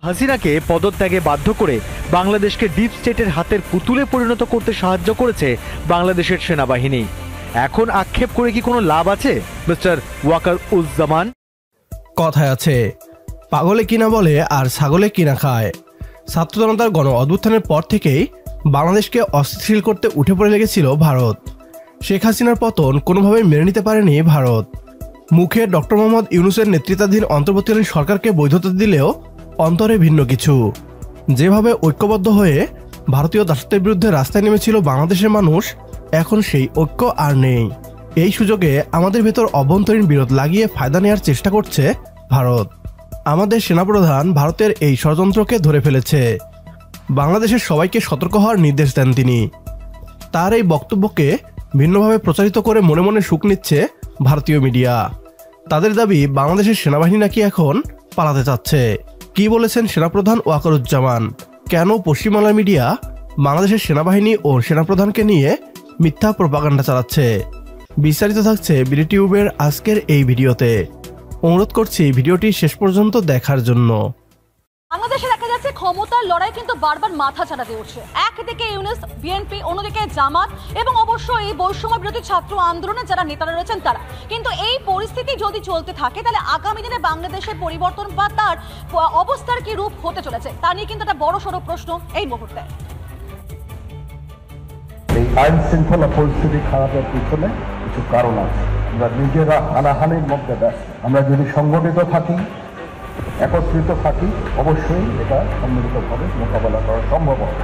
হাসিনাকে পদত্যাগে বাধ্য করে বাংলাদেশকে ডিপ স্টেটের হাতের পুতুলে পরিণত করতে সাহায্য করেছে বাংলাদেশের সেনাবাহিনী। এখন আক্ষেপ করে কি কোনো লাভ আছে মিস্টার ওয়াকারুজ্জামান? কথায় আছে, পাগলে কিনা বলে আর ছাগলে কিনা খায়। ছাত্র জনতার গণ অভ্যুত্থানের পর থেকেই বাংলাদেশকে অস্থিতিশীল করতে উঠে পড়ে লেগেছিল ভারত। শেখ হাসিনার পতন কোনোভাবেই মেনে নিতে পারেনি ভারত। মুখে ডক্টর মোহাম্মদ ইউনূসের নেতৃত্বাধীন অন্তর্বর্তীকালীন সরকারকে বৈধতা দিলেও অন্তরে ভিন্ন কিছু। যেভাবে ঐক্যবদ্ধ হয়ে ভারতীয় দাসত্বের বিরুদ্ধে রাস্তায় নেমেছিল বাংলাদেশের মানুষ, এখন সেই ঐক্য আর নেই। এই সুযোগে আমাদের ভেতর অভ্যন্তরীণ বিরোধ লাগিয়ে ফায়দা নেওয়ার চেষ্টা করছে ভারত। আমাদের সেনাপ্রধান ভারতের এই ষড়যন্ত্রকে ধরে ফেলেছে। বাংলাদেশের সবাইকে সতর্ক হওয়ার নির্দেশ দেন তিনি। তার এই বক্তব্যকে ভিন্নভাবে প্রচারিত করে মনে মনে সুখ নিচ্ছে ভারতীয় মিডিয়া। তাদের দাবি বাংলাদেশের সেনাবাহিনী নাকি এখন পালাতে চাচ্ছে। কি বলেছেন সেনাপ্রধান ওয়াকারুজ্জামান? কেন পশ্চিমবাংলার মিডিয়া বাংলাদেশের সেনাবাহিনী ও সেনাপ্রধানকে নিয়ে মিথ্যা প্রোপাগান্ডা চালাচ্ছে? বিস্তারিত থাকছে বিডিটিউবের আজকের এই ভিডিওতে। অনুরোধ করছি ভিডিওটি শেষ পর্যন্ত দেখার জন্য। বাংলাদেশে দেখা যাচ্ছে ক্ষমতার লড়াই কিন্তু বারবার মাথা ছাড়াতে উঠছে। একদিকে ইউনূস, বিএনপি, অন্যদিকে জামাত এবং অবশ্যই বৈষম্য বিরোধী ছাত্র আন্দোলনের যারা নেতারা রয়েছেন তারা। কিন্তু এই পরিস্থিতি যদি চলতে থাকে তাহলে আগামী দিনে বাংলাদেশের পরিবর্তন বা তার অবস্থার কি রূপ হতে চলেছে তা নিয়ে কিন্তু একটা বড়সড় প্রশ্ন এই মুহূর্তে। এই আইন শৃঙ্খলা পরিস্থিতি খারাপের পিছনে কিছু কারণ আছে। আমরা নিজেরা হানাহানির মধ্যে ব্যস্ত। আমরা যদি সংগঠিত থাকি, একত্রিত থাকি, অবশ্যই এটা সম্মিলিতভাবে মোকাবেলা করা সম্ভব হবে।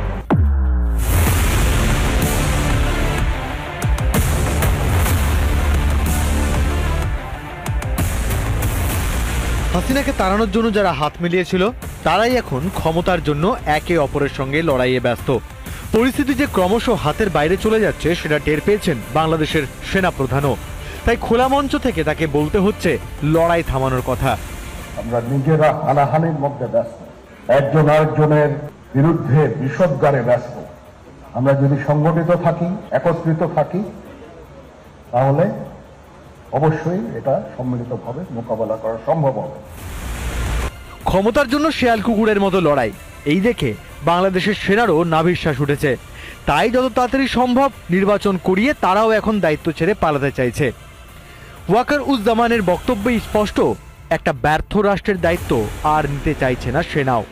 হাসিনাকে তাড়ানোর জন্য যারা হাত মিলিয়েছিল তারাই এখন ক্ষমতার জন্য একে অপরের সঙ্গে লড়াইয়ে ব্যস্ত। পরিস্থিতি যে ক্রমশ হাতের বাইরে চলে যাচ্ছে সেটা টের পেয়েছেন বাংলাদেশের সেনাপ্রধানও। তাই খোলা মঞ্চ থেকে তাকে বলতে হচ্ছে লড়াই থামানোর কথা। আমরা নিজেরা হানাহানির মধ্যে ব্যস্ত, একজন আরেকজনের বিরুদ্ধে বিষোদ্গারে ব্যস্ত। আমরা যদি সংগঠিত থাকি, একত্রিত থাকি, তাহলে অবশ্যই এটা সম্মিলিতভাবে মোকাবেলা করা সম্ভব হবে। ক্ষমতার জন্য শেয়াল কুকুরের মতো লড়াই, এই দেখে বাংলাদেশের সেনারও নাভিশ্বাস উঠেছে। তাই যত তাড়াতাড়ি সম্ভব নির্বাচন করিয়ে তারাও এখন দায়িত্ব ছেড়ে পালাতে চাইছে। ওয়াকারুজ্জামানের বক্তব্যই স্পষ্ট, একটা ব্যর্থ রাষ্ট্রের দায়িত্ব আর নিতে চাইছে না সেনাও।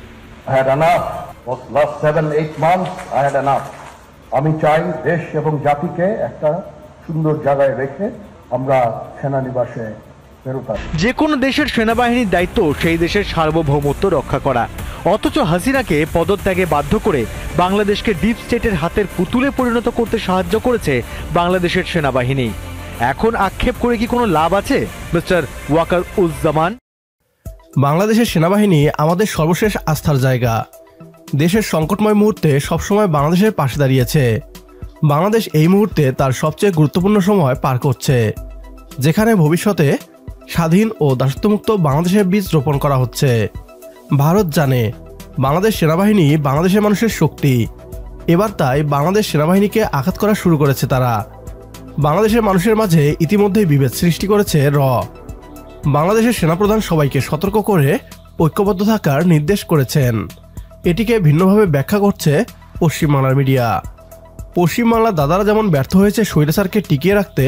আমি চাই দেশ এবং জাতিকে একটা সুন্দর জায়গায় রেখে আমরা সেনানিবাসে ফেরত আসি। যে কোনো দেশের সেনাবাহিনীর দায়িত্ব সেই দেশের সার্বভৌমত্ব রক্ষা করা। অথচ হাসিনাকে পদত্যাগে বাধ্য করে বাংলাদেশকে ডিপ স্টেটের হাতের পুতুলে পরিণত করতে সাহায্য করেছে বাংলাদেশের সেনাবাহিনী। এখন আক্ষেপ করে কি কোনো লাভ আছে মিস্টার ওয়াকারুজ্জামান? বাংলাদেশের সেনাবাহিনী আমাদের সর্বশেষ আস্থার জায়গা। দেশের সংকটময় মুহূর্তে সবসময় বাংলাদেশের পাশে দাঁড়িয়েছে। বাংলাদেশ এই মুহূর্তে তার সবচেয়ে গুরুত্বপূর্ণ সময় পার করছে, যেখানে ভবিষ্যতে স্বাধীন ও দাসত্বমুক্ত বাংলাদেশের বীজ রোপণ করা হচ্ছে। ভারত জানে বাংলাদেশ সেনাবাহিনী বাংলাদেশের মানুষের শক্তি। এবার তাই বাংলাদেশ সেনাবাহিনীকে আঘাত করা শুরু করেছে তারা। বাংলাদেশের মানুষের মাঝে ইতিমধ্যেই বিভেদ সৃষ্টি করেছে বাংলাদেশের সেনাপ্রধান সবাইকে সতর্ক করে ঐক্যবদ্ধ থাকার নির্দেশ করেছেন। এটিকে ভিন্নভাবে ব্যাখ্যা করছে পশ্চিমবাংলার মিডিয়া। পশ্চিমবাংলার দাদারা যেমন ব্যর্থ হয়েছে স্বৈরাচারকে টিকিয়ে রাখতে,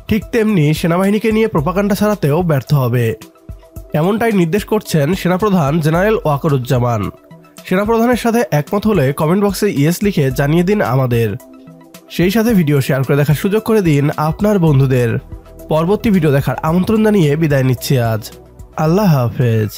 ঠিক তেমনি সেনাবাহিনীকে নিয়ে প্রোপাগান্ডা ছাড়াতেও ব্যর্থ হবে, এমনটাই নির্দেশ করছেন সেনাপ্রধান জেনারেল ওয়াকারুজ্জামান। সেনাপ্রধানের সাথে একমত হলে কমেন্ট বক্সে ইয়েস লিখে জানিয়ে দিন আমাদের। সেই সাথে ভিডিও শেয়ার করে দেখার সুযোগ করে দিন আপনার বন্ধুদের। পরবর্তী ভিডিও দেখার আমন্ত্রণ জানিয়ে বিদায় নিচ্ছি আজ। আল্লাহ হাফেজ।